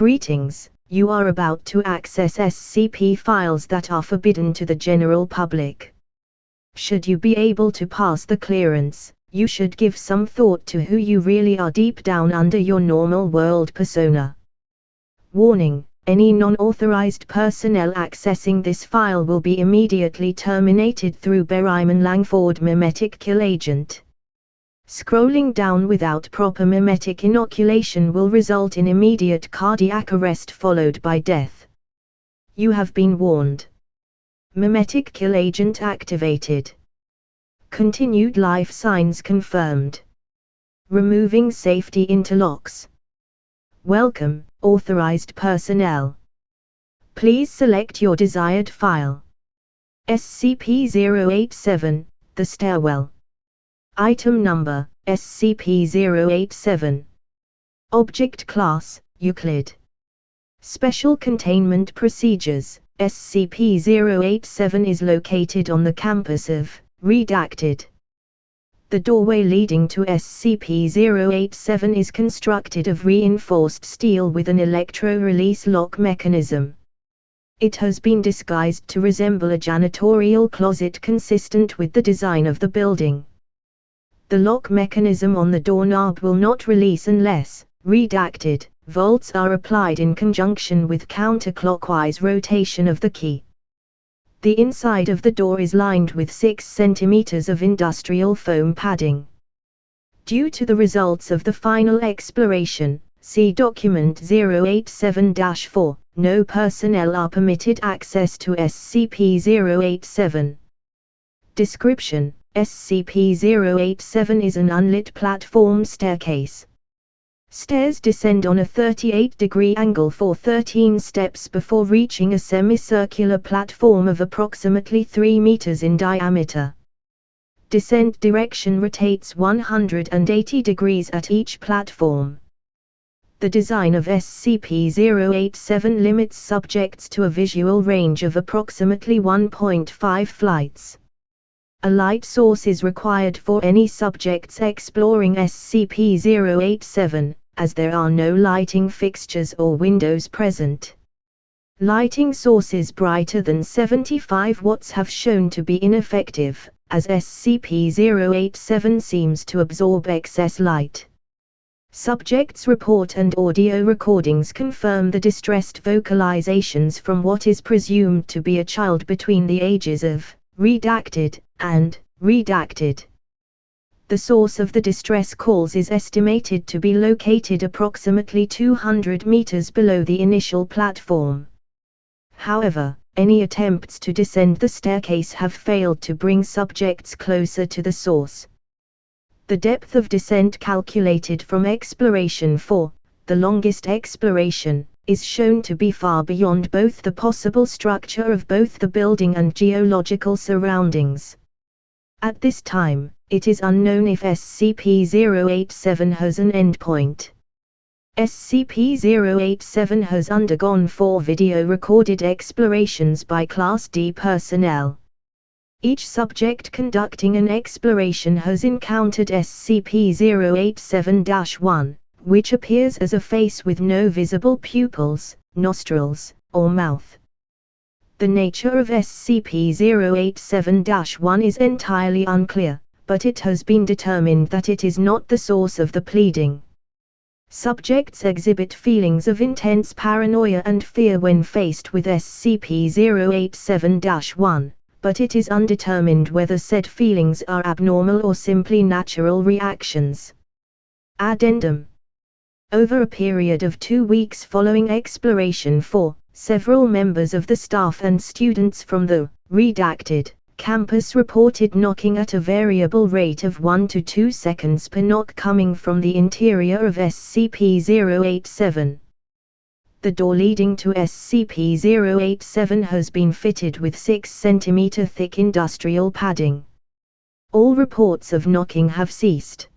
Greetings, you are about to access SCP files that are forbidden to the general public. Should you be able to pass the clearance, you should give some thought to who you really are deep down under your normal world persona. Warning, any non-authorized personnel accessing this file will be immediately terminated through Berryman Langford Memetic Kill Agent. Scrolling down without proper memetic inoculation will result in immediate cardiac arrest followed by death. You have been warned. Memetic Kill Agent activated. Continued life signs confirmed. Removing safety interlocks. Welcome, authorized personnel. Please select your desired file. SCP-087, the Stairwell. Item number, SCP-087. Object Class, Euclid. Special Containment Procedures, SCP-087 is located on the campus of, Redacted. The doorway leading to SCP-087 is constructed of reinforced steel with an electro-release lock mechanism. It has been disguised to resemble a janitorial closet consistent with the design of the building. The lock mechanism on the doorknob will not release unless, redacted, volts are applied in conjunction with counterclockwise rotation of the key. The inside of the door is lined with 6 cm of industrial foam padding. Due to the results of the final exploration, see Document 087-4, no personnel are permitted access to SCP-087. Description: SCP-087 is an unlit platform staircase. Stairs descend on a 38-degree angle for 13 steps before reaching a semicircular platform of approximately 3 meters in diameter. Descent direction rotates 180 degrees at each platform. The design of SCP-087 limits subjects to a visual range of approximately 1.5 flights. A light source is required for any subjects exploring SCP-087, as there are no lighting fixtures or windows present. Lighting sources brighter than 75 watts have shown to be ineffective, as SCP-087 seems to absorb excess light. Subjects' report and audio recordings confirm the distressed vocalizations from what is presumed to be a child between the ages of redacted and redacted. The source of the distress calls is estimated to be located approximately 200 meters below the initial platform. However, any attempts to descend the staircase have failed to bring subjects closer to the source. The depth of descent calculated from Exploration 4, the longest exploration, is shown to be far beyond both the possible structure of both the building and geological surroundings. At this time, it is unknown if SCP-087 has an endpoint. SCP-087 has undergone 4 video-recorded explorations by Class D personnel. Each subject conducting an exploration has encountered SCP-087-1, which appears as a face with no visible pupils, nostrils, or mouth. The nature of SCP-087-1 is entirely unclear, but it has been determined that it is not the source of the pleading. Subjects exhibit feelings of intense paranoia and fear when faced with SCP-087-1, but it is undetermined whether said feelings are abnormal or simply natural reactions. Addendum. Over a period of 2 weeks following Exploration 4, several members of the staff and students from the redacted campus reported knocking at a variable rate of 1 to 2 seconds per knock coming from the interior of SCP-087. The door leading to SCP-087 has been fitted with 6 cm thick industrial padding. All reports of knocking have ceased.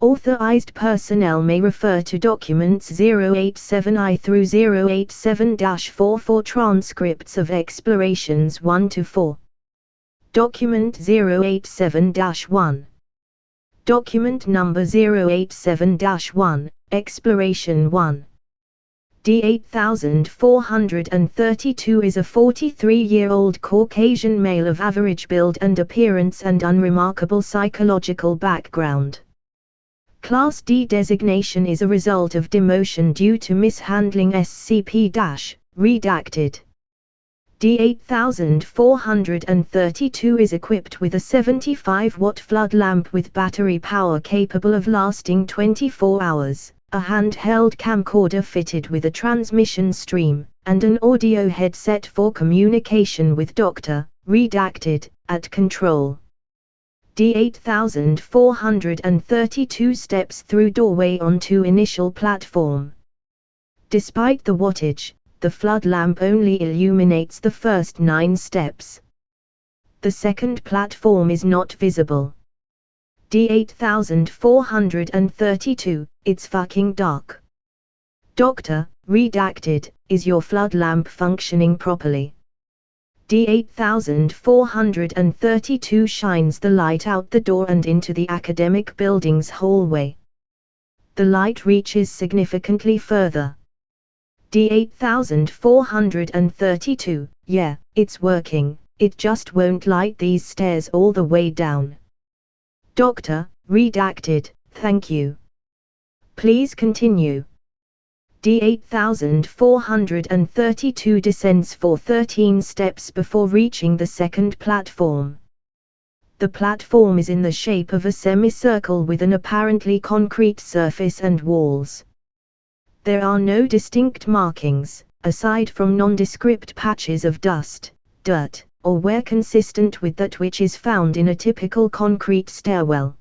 Authorized personnel may refer to documents 087I through 087-4 for transcripts of explorations 1 to 4. Document 087-1. Document number 087-1, Exploration 1. D8432 is a 43-year-old Caucasian male of average build and appearance and unremarkable psychological background. Class D designation is a result of demotion due to mishandling SCP-redacted. D8432 is equipped with a 75-watt flood lamp with battery power capable of lasting 24 hours, a handheld camcorder fitted with a transmission stream, and an audio headset for communication with Dr. Redacted at control. D8432 steps through doorway onto initial platform. Despite the wattage, the flood lamp only illuminates the first 9 steps. The second platform is not visible. D8432, it's fucking dark. Dr. Redacted, is your flood lamp functioning properly? D8432 shines the light out the door and into the academic building's hallway. The light reaches significantly further. D8432, yeah, it's working, it just won't light these stairs all the way down. Dr. Redacted, thank you. Please continue. D8432 descends for 13 steps before reaching the second platform. The platform is in the shape of a semicircle with an apparently concrete surface and walls. There are no distinct markings, aside from nondescript patches of dust, dirt, or wear consistent with that which is found in a typical concrete stairwell.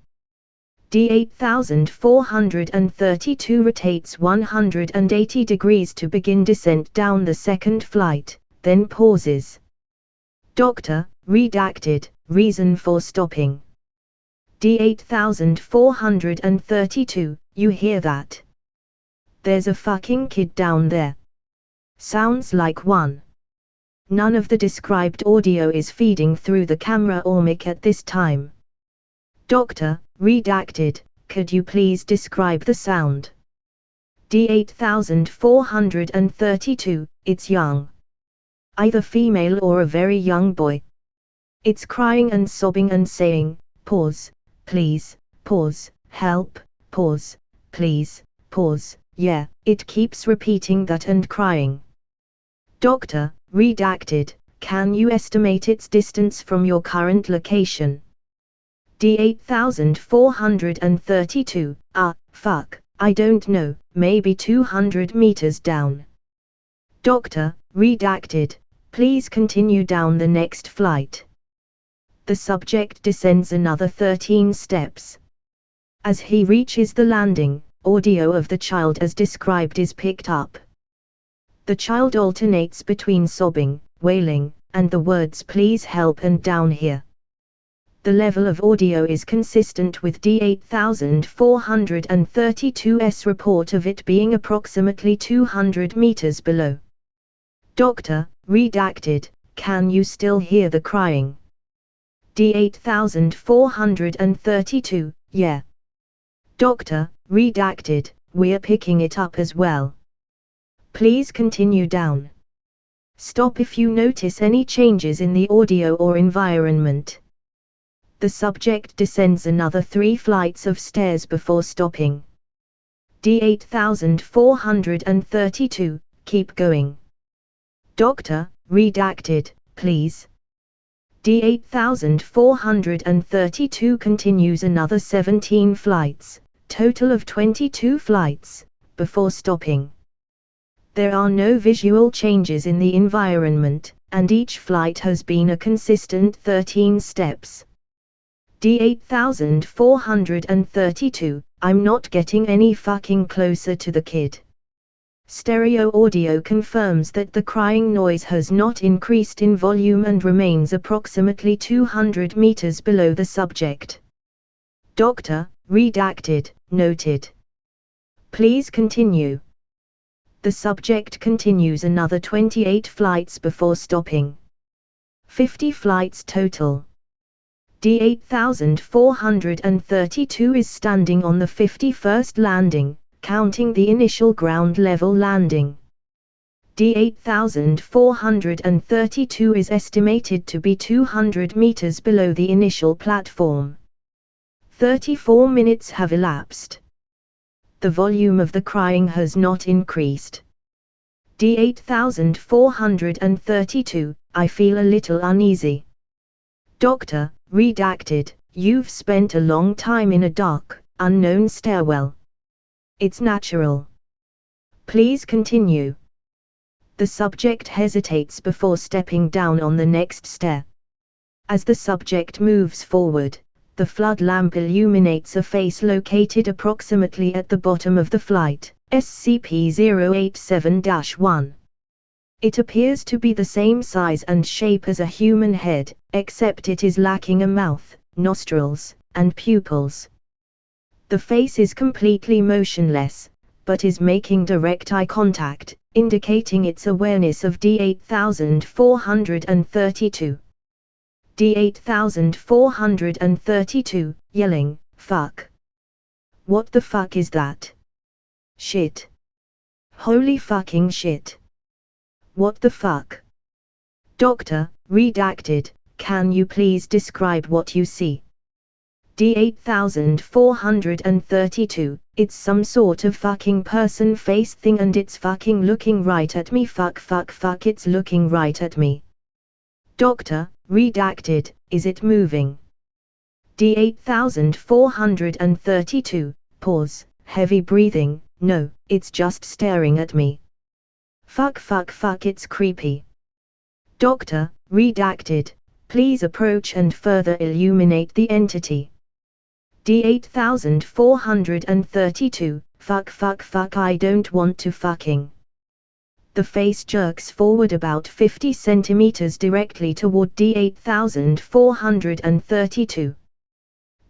D8432 rotates 180 degrees to begin descent down the second flight, then pauses. Dr. Redacted, reason for stopping. D8432, you hear that? There's a fucking kid down there. Sounds like one. None of the described audio is feeding through the camera or mic at this time. Dr. Redacted, could you please describe the sound? D8432, it's young. Either female or a very young boy. It's crying and sobbing and saying, pause, please, pause, help, pause, please, pause, yeah, it keeps repeating that and crying. Dr. Redacted, can you estimate its distance from your current location? D8432, fuck, I don't know, maybe 200 meters down. Dr. Redacted, please continue down the next flight. The subject descends another 13 steps. As he reaches the landing, audio of the child as described is picked up. The child alternates between sobbing, wailing, and the words please help and down here. The level of audio is consistent with D8432's report of it being approximately 200 meters below. Dr. Redacted, can you still hear the crying? D8432, yeah. Dr. Redacted, we're picking it up as well. Please continue down. Stop if you notice any changes in the audio or environment. The subject descends another 3 flights of stairs before stopping. D8432, keep going. Dr. Redacted, please. D8432 continues another 17 flights, total of 22 flights, before stopping. There are no visual changes in the environment, and each flight has been a consistent 13 steps. D8432, I'm not getting any fucking closer to the kid. Stereo audio confirms that the crying noise has not increased in volume and remains approximately 200 meters below the subject. Dr. Redacted, noted. Please continue. The subject continues another 28 flights before stopping. 50 flights total. D8432 is standing on the 51st landing, counting the initial ground level landing. D8432 is estimated to be 200 meters below the initial platform. 34 minutes have elapsed. The volume of the crying has not increased. D8432, I feel a little uneasy. Doctor, redacted, you've spent a long time in a dark, unknown stairwell. It's natural. Please continue. The subject hesitates before stepping down on the next stair. As the subject moves forward, the flood lamp illuminates a face located approximately at the bottom of the flight, SCP-087-1. It appears to be the same size and shape as a human head, except it is lacking a mouth, nostrils, and pupils. The face is completely motionless, but is making direct eye contact, indicating its awareness of D8432. D8432, yelling, "Fuck! What the fuck is that? Shit! Holy fucking shit! What the fuck?" Doctor, redacted, can you please describe what you see? D8432, it's some sort of fucking person face thing and it's fucking looking right at me. Fuck, it's looking right at me. Doctor, redacted, is it moving? D8432, pause, heavy breathing, no, it's just staring at me. Fuck, it's creepy. Doctor, redacted, please approach and further illuminate the entity. D8432, fuck, I don't want to fucking. The face jerks forward about 50 centimeters directly toward D8432.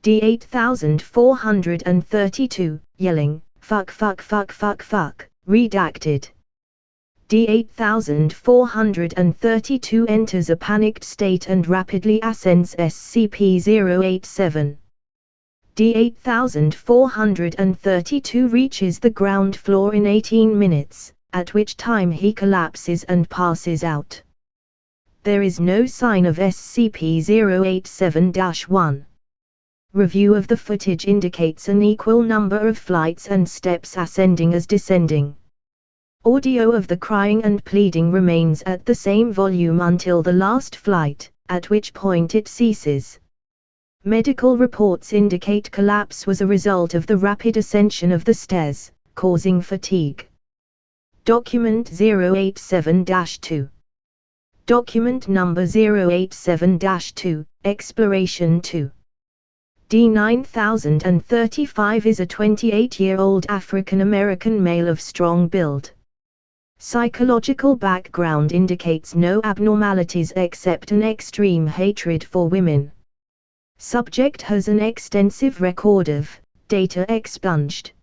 D8432, yelling, fuck, redacted. D8432 enters a panicked state and rapidly ascends SCP-087. D8432 reaches the ground floor in 18 minutes, at which time he collapses and passes out. There is no sign of SCP-087-1. Review of the footage indicates an equal number of flights and steps ascending as descending. Audio of the crying and pleading remains at the same volume until the last flight, at which point it ceases. Medical reports indicate collapse was a result of the rapid ascension of the stairs, causing fatigue. Document 087-2. Document number 087-2, Exploration 2. D9035 is a 28-year-old African-American male of strong build. Psychological background indicates no abnormalities except an extreme hatred for women. Subject has an extensive record of data expunged.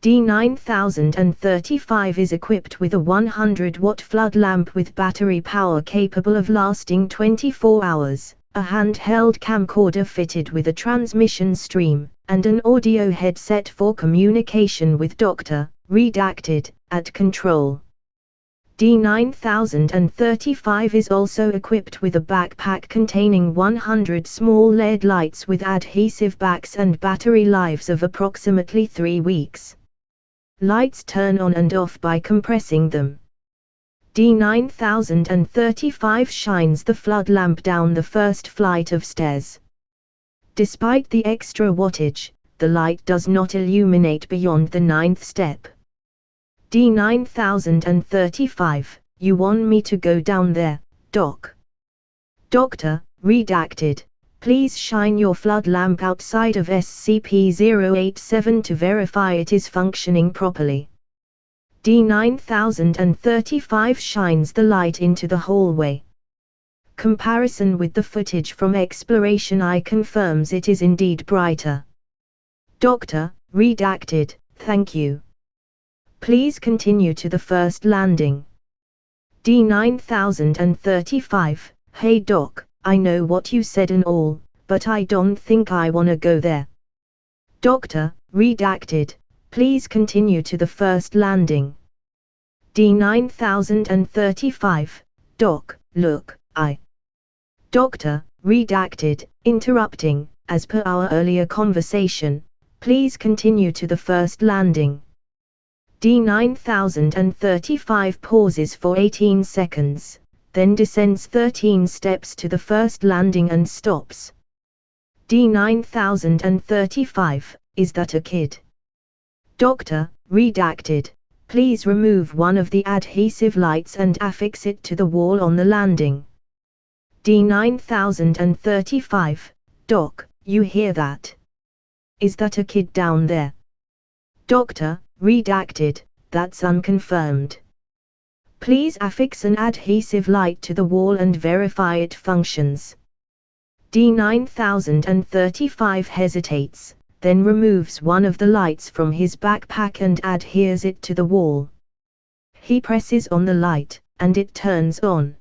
D9035 is equipped with a 100-watt flood lamp with battery power capable of lasting 24 hours, a handheld camcorder fitted with a transmission stream, and an audio headset for communication with Dr. Redacted, at control. D9035 is also equipped with a backpack containing 100 small LED lights with adhesive backs and battery lives of approximately 3 weeks. Lights turn on and off by compressing them. D9035 shines the flood lamp down the first flight of stairs. Despite the extra wattage, the light does not illuminate beyond the 9th step. D9035, you want me to go down there, Doc? Doctor, redacted, please shine your flood lamp outside of SCP-087 to verify it is functioning properly. D9035 shines the light into the hallway. Comparison with the footage from Exploration I confirms it is indeed brighter. Doctor, redacted, thank you. Please continue to the first landing. D9035, hey Doc, I know what you said and all, but I don't think I wanna go there. Doctor, redacted, please continue to the first landing. D9035. Doc, look, Doctor, redacted, interrupting, as per our earlier conversation, please continue to the first landing. D9035 pauses for 18 seconds, then descends 13 steps to the first landing and stops. D9035, is that a kid? Doctor, redacted, please remove one of the adhesive lights and affix it to the wall on the landing. D9035, Doc, you hear that? Is that a kid down there? Doctor, redacted, that's unconfirmed. Please affix an adhesive light to the wall and verify it functions. D9035 hesitates, then removes one of the lights from his backpack and adheres it to the wall. He presses on the light, and it turns on.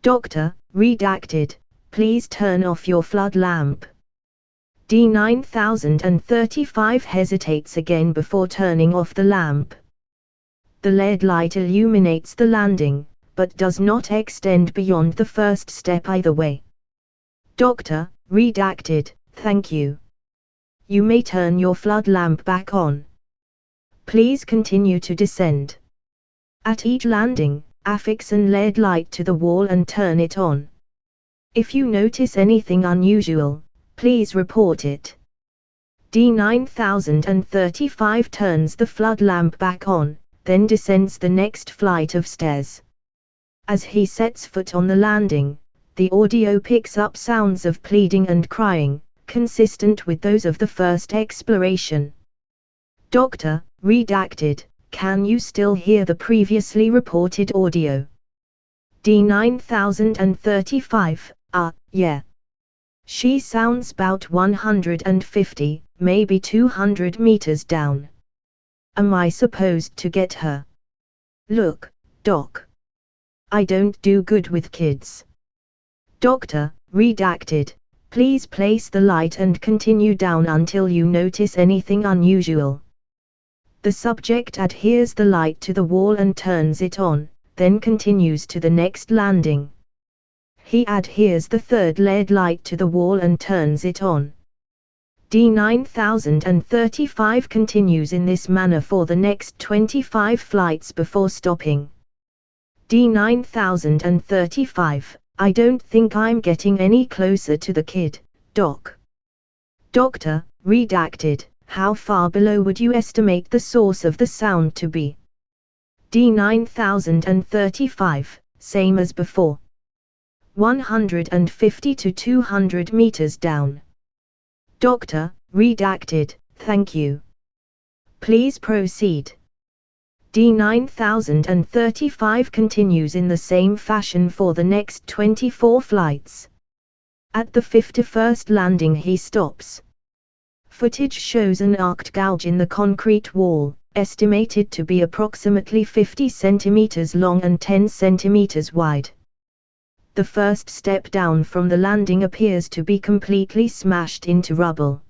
Doctor, redacted, please turn off your flood lamp. D9035 hesitates again before turning off the lamp. The LED light illuminates the landing, but does not extend beyond the first step either way. Doctor, redacted, thank you. You may turn your flood lamp back on. Please continue to descend. At each landing, affix an LED light to the wall and turn it on. If you notice anything unusual, please report it. D9035 turns the flood lamp back on, then descends the next flight of stairs. As he sets foot on the landing, the audio picks up sounds of pleading and crying, consistent with those of the first exploration. Doctor, redacted, can you still hear the previously reported audio? D9035, yeah. She sounds about 150, maybe 200 meters down. Am I supposed to get her? Look, Doc. I don't do good with kids. Doctor, redacted, please place the light and continue down until you notice anything unusual. The subject adheres the light to the wall and turns it on, then continues to the next landing. He adheres the third LED light to the wall and turns it on. D9035 continues in this manner for the next 25 flights before stopping. D9035, I don't think I'm getting any closer to the kid, Doc. Doctor, redacted, how far below would you estimate the source of the sound to be? D9035, same as before. 150 to 200 meters down. Doctor, redacted, thank you. Please proceed. D9035 continues in the same fashion for the next 24 flights. At the 51st landing he stops. Footage shows an arced gouge in the concrete wall, estimated to be approximately 50 centimeters long and 10 centimeters wide. The first step down from the landing appears to be completely smashed into rubble.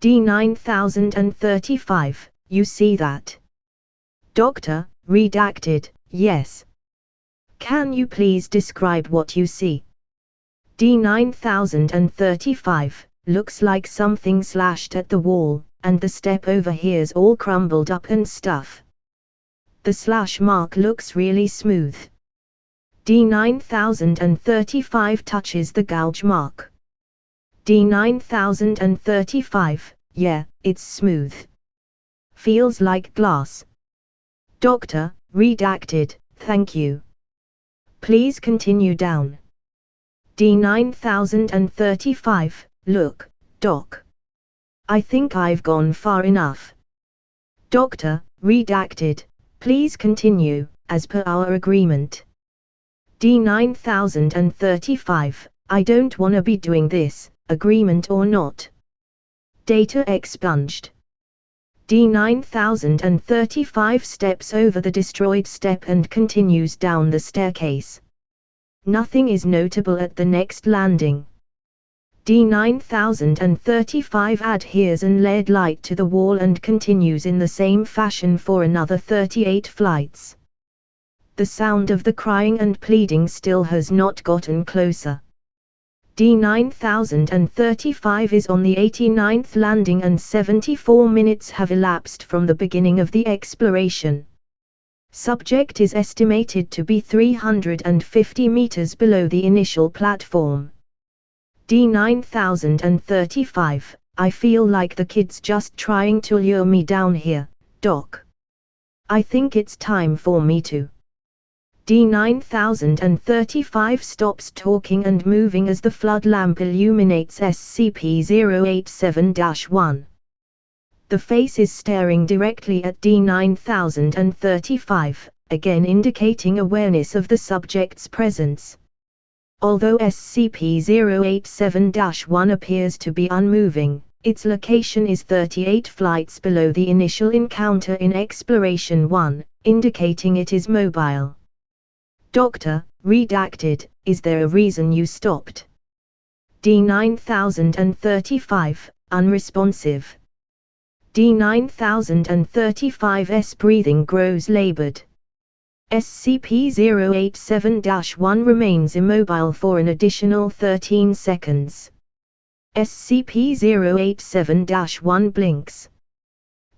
D9035, you see that? Doctor, redacted, yes. Can you please describe what you see? D9035, looks like something slashed at the wall, and the step over here's all crumbled up and stuff. The slash mark looks really smooth. D9035 touches the gouge mark. D9035, yeah, it's smooth. Feels like glass. Doctor, redacted, thank you. Please continue down. D9035, look, Doc. I think I've gone far enough. Doctor, redacted, please continue, as per our agreement. D9035, I don't wanna be doing this, agreement or not. Data expunged. D9035 steps over the destroyed step and continues down the staircase. Nothing is notable at the next landing. D9035 adheres and led light to the wall and continues in the same fashion for another 38 flights. The sound of the crying and pleading still has not gotten closer. D9035 is on the 89th landing and 74 minutes have elapsed from the beginning of the exploration. Subject is estimated to be 350 meters below the initial platform. D9035, I feel like the kid's just trying to lure me down here, Doc. I think it's time for me to. D9035 stops talking and moving as the flood lamp illuminates SCP-087-1. The face is staring directly at D9035, again indicating awareness of the subject's presence. Although SCP-087-1 appears to be unmoving, its location is 38 flights below the initial encounter in Exploration 1, indicating it is mobile. Doctor, redacted, is there a reason you stopped? D9035, unresponsive. D9035's breathing grows labored. SCP-087-1 remains immobile for an additional 13 seconds. SCP-087-1 blinks.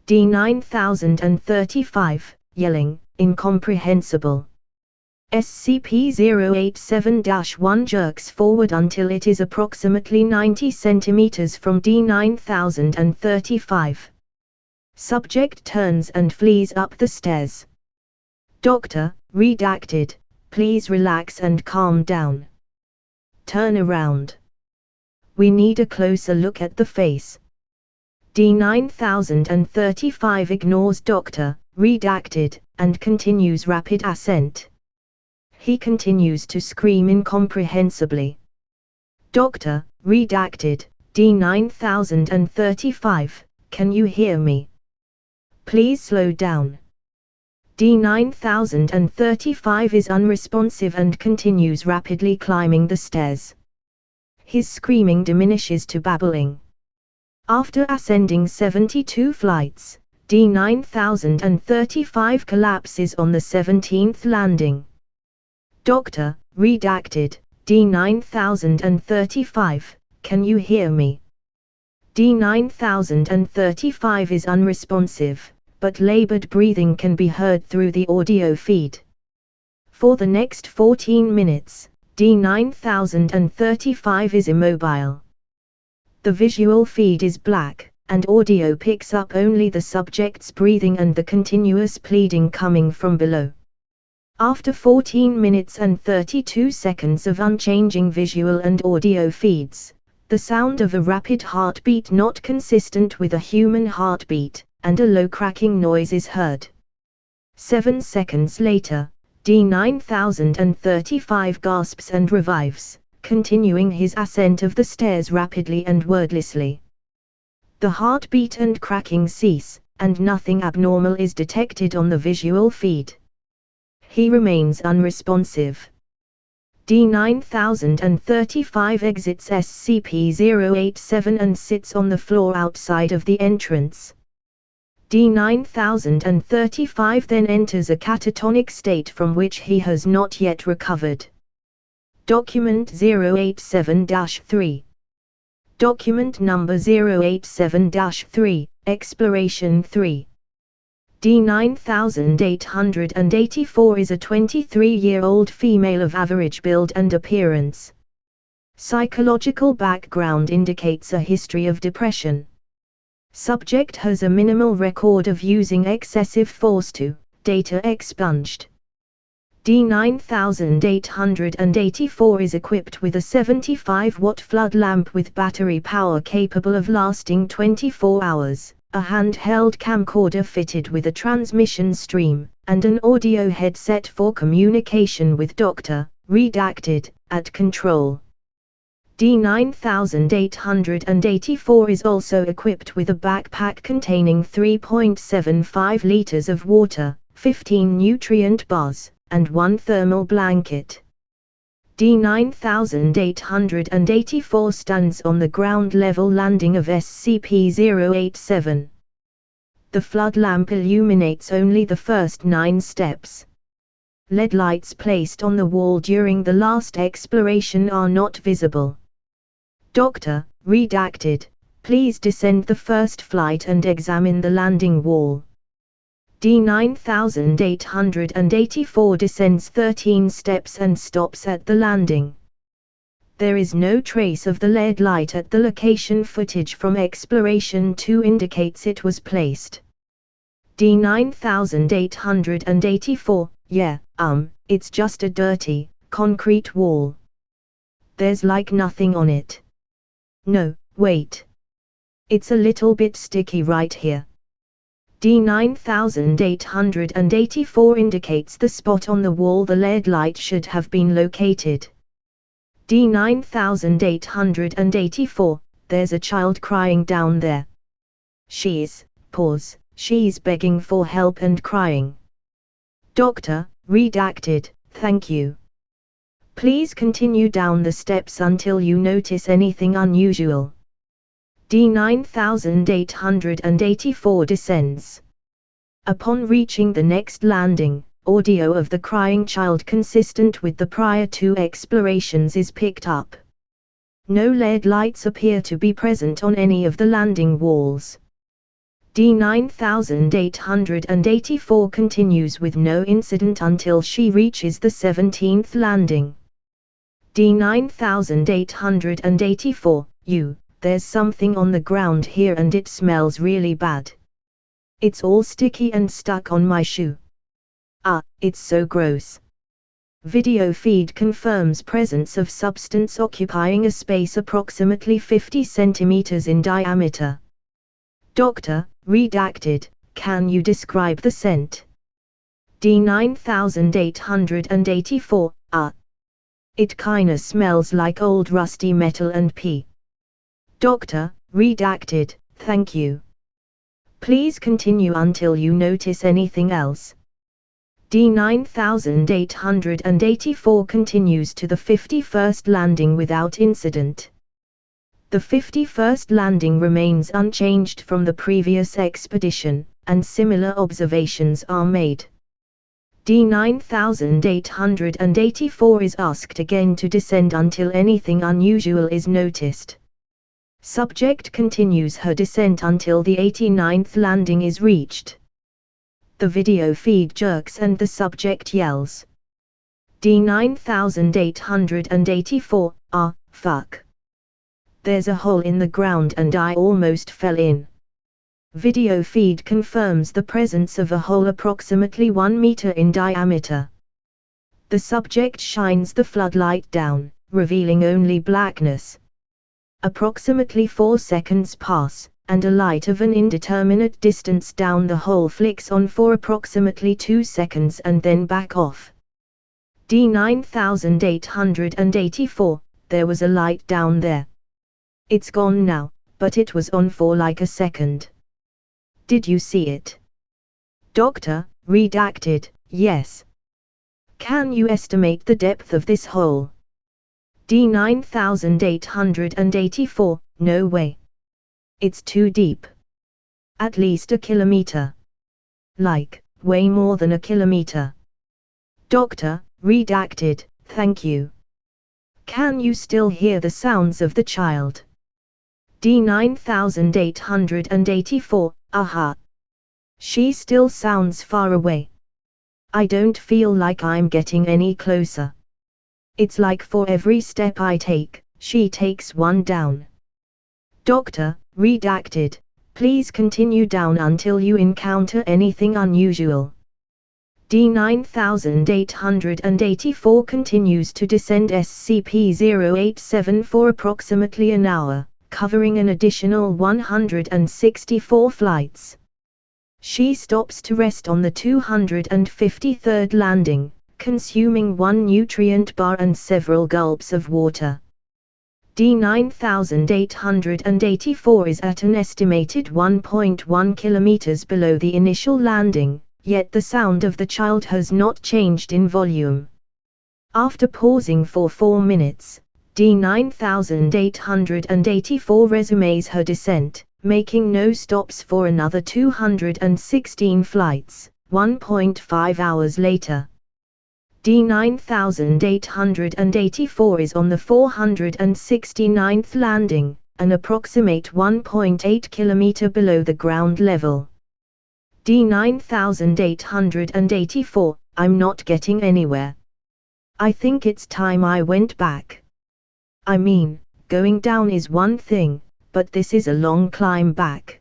D9035, yelling, incomprehensible. SCP-087-1 jerks forward until it is approximately 90 centimeters from D9035. Subject turns and flees up the stairs. Doctor, redacted, please relax and calm down. Turn around. We need a closer look at the face. D9035 ignores Doctor, redacted, and continues rapid ascent. He continues to scream incomprehensibly. Doctor, redacted, D9035, can you hear me? Please slow down. D9035 is unresponsive and continues rapidly climbing the stairs. His screaming diminishes to babbling. After ascending 72 flights, D9035 collapses on the 17th landing. Doctor, redacted, D9035, can you hear me? D9035 is unresponsive, but labored breathing can be heard through the audio feed. For the next 14 minutes, D9035 is immobile. The visual feed is black, and audio picks up only the subject's breathing and the continuous pleading coming from below. After 14 minutes and 32 seconds of unchanging visual and audio feeds, the sound of a rapid heartbeat not consistent with a human heartbeat, and a low cracking noise is heard. 7 seconds later, D9035 gasps and revives, continuing his ascent of the stairs rapidly and wordlessly. The heartbeat and cracking cease, and nothing abnormal is detected on the visual feed. He remains unresponsive. D9035 exits SCP-087 and sits on the floor outside of the entrance. D9035 then enters a catatonic state from which he has not yet recovered. Document 087-3. Document number 087-3, Exploration 3. D9884 is a 23-year-old female of average build and appearance. Psychological background indicates a history of depression. Subject has a minimal record of using excessive force to, data expunged. D9884 is equipped with a 75-watt flood lamp with battery power capable of lasting 24 hours, a handheld camcorder fitted with a transmission stream, and an audio headset for communication with Dr. Redacted, at control. D9884 is also equipped with a backpack containing 3.75 liters of water, 15 nutrient bars, and 1 thermal blanket. D9884 stands on the ground level landing of SCP-087. The flood lamp illuminates only the first 9 steps. LED lights placed on the wall during the last exploration are not visible. Doctor, redacted, please descend the first flight and examine the landing wall. D9884 descends 13 steps and stops at the landing. There is no trace of the LED light at the location. Footage from Exploration 2 indicates it was placed. D9884, yeah, it's just a dirty, concrete wall. There's like nothing on it. No, wait. It's a little bit sticky right here. D9884 indicates the spot on the wall the LED light should have been located. D9884, there's a child crying down there. She's begging for help and crying. Doctor, redacted, thank you. Please continue down the steps until you notice anything unusual. D9884 descends. Upon reaching the next landing, audio of the crying child consistent with the prior 2 explorations is picked up. No LED lights appear to be present on any of the landing walls. D9884 continues with no incident until she reaches the 17th landing. D9884, there's something on the ground here and it smells really bad. It's all sticky and stuck on my shoe. It's so gross. Video feed confirms presence of substance occupying a space approximately 50 centimeters in diameter. Doctor, redacted, can you describe the scent? D9884, it kinda smells like old rusty metal and pee. Doctor, redacted, thank you. Please continue until you notice anything else. D9884 continues to the 51st landing without incident. The 51st landing remains unchanged from the previous expedition, and similar observations are made. D9884 is asked again to descend until anything unusual is noticed. Subject continues her descent until the 89th landing is reached. The video feed jerks and the subject yells. D9884, fuck. There's a hole in the ground and I almost fell in. Video feed confirms the presence of a hole approximately 1 meter in diameter. The subject shines the floodlight down, revealing only blackness. Approximately 4 seconds pass, and a light of an indeterminate distance down the hole flicks on for approximately 2 seconds and then back off. D9884, there was a light down there. It's gone now, but it was on for like a second. Did you see it? Doctor, redacted, yes. Can you estimate the depth of this hole? D9884, no way. It's too deep. At least a kilometer. Like, way more than a kilometer. Doctor, redacted, thank you. Can you still hear the sounds of the child? D9884, She still sounds far away. I don't feel like I'm getting any closer. It's like for every step I take, she takes one down. Doctor, redacted, please continue down until you encounter anything unusual. D9884 continues to descend SCP-087 for approximately an hour, covering an additional 164 flights. She stops to rest on the 253rd landing, consuming 1 nutrient bar and several gulps of water. D9884 is at an estimated 1.1 kilometers below the initial landing, yet the sound of the child has not changed in volume. After pausing for 4 minutes, D9884 resumes her descent, making no stops for another 216 flights. 1.5 hours later, D9884 is on the 469th landing, an approximate 1.8 km below the ground level. D9884, I'm not getting anywhere. I think it's time I went back. I mean, going down is one thing, but this is a long climb back.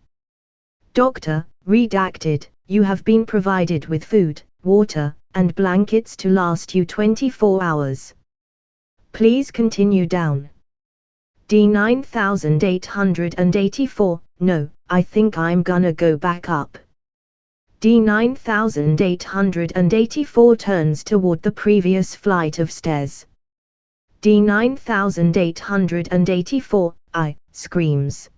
Doctor, redacted, you have been provided with food, water, and blankets to last you 24 hours. Please continue down. D9884, no, I think I'm gonna go back up. D9884 turns toward the previous flight of stairs. D9884, screams.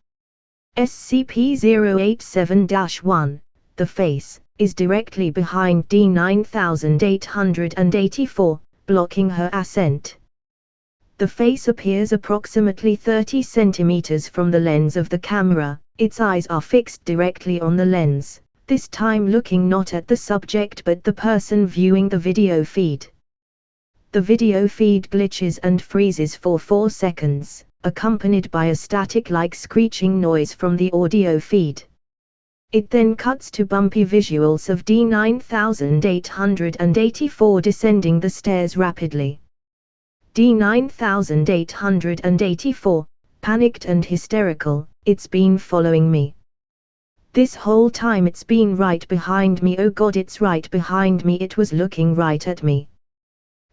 SCP-087-1, the face, is directly behind D9884, blocking her ascent. The face appears approximately 30 centimeters from the lens of the camera, its eyes are fixed directly on the lens, this time looking not at the subject but the person viewing the video feed. The video feed glitches and freezes for 4 seconds, accompanied by a static-like screeching noise from the audio feed. It then cuts to bumpy visuals of D9884 descending the stairs rapidly. D9884, panicked and hysterical, it's been following me. This whole time it's been right behind me, oh god it's right behind me, it was looking right at me.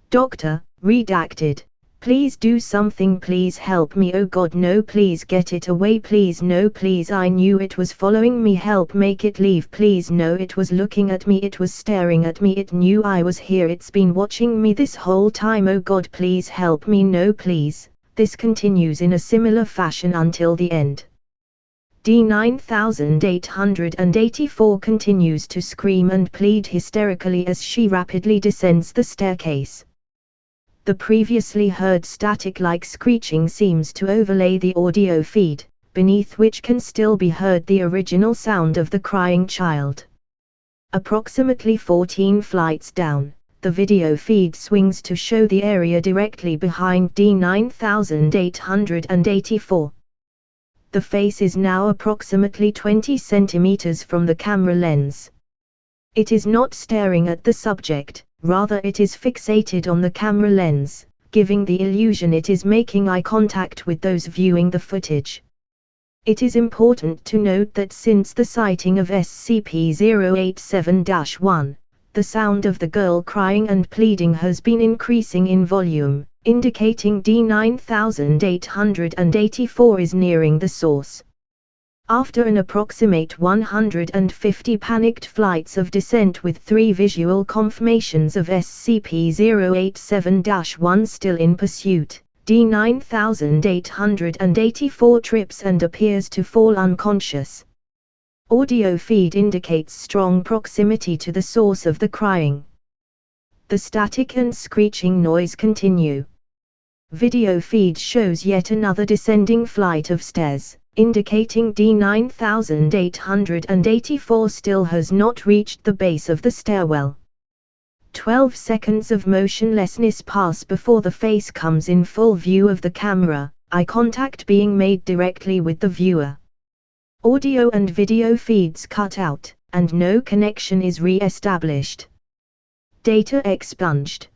Doctor, redacted, please do something, please help me, oh god no, please get it away, please no, please I knew it was following me, help make it leave, please no, it was looking at me, it was staring at me, it knew I was here, it's been watching me this whole time, oh god please help me, no please. This continues in a similar fashion until the end. D9884 continues to scream and plead hysterically as she rapidly descends the staircase. The previously heard static-like screeching seems to overlay the audio feed, beneath which can still be heard the original sound of the crying child. Approximately 14 flights down, the video feed swings to show the area directly behind D9884. The face is now approximately 20 centimeters from the camera lens. It is not staring at the subject, rather it is fixated on the camera lens, giving the illusion it is making eye contact with those viewing the footage. It is important to note that since the sighting of SCP-087-1, the sound of the girl crying and pleading has been increasing in volume, indicating D9884 is nearing the source. After an approximate 150 panicked flights of descent with 3 visual confirmations of SCP-087-1 still in pursuit, D9884 trips and appears to fall unconscious. Audio feed indicates strong proximity to the source of the crying. The static and screeching noise continue. Video feed shows yet another descending flight of stairs, indicating D9884 still has not reached the base of the stairwell. 12 seconds of motionlessness pass before the face comes in full view of the camera, eye contact being made directly with the viewer. Audio and video feeds cut out, and no connection is re-established. Data expunged.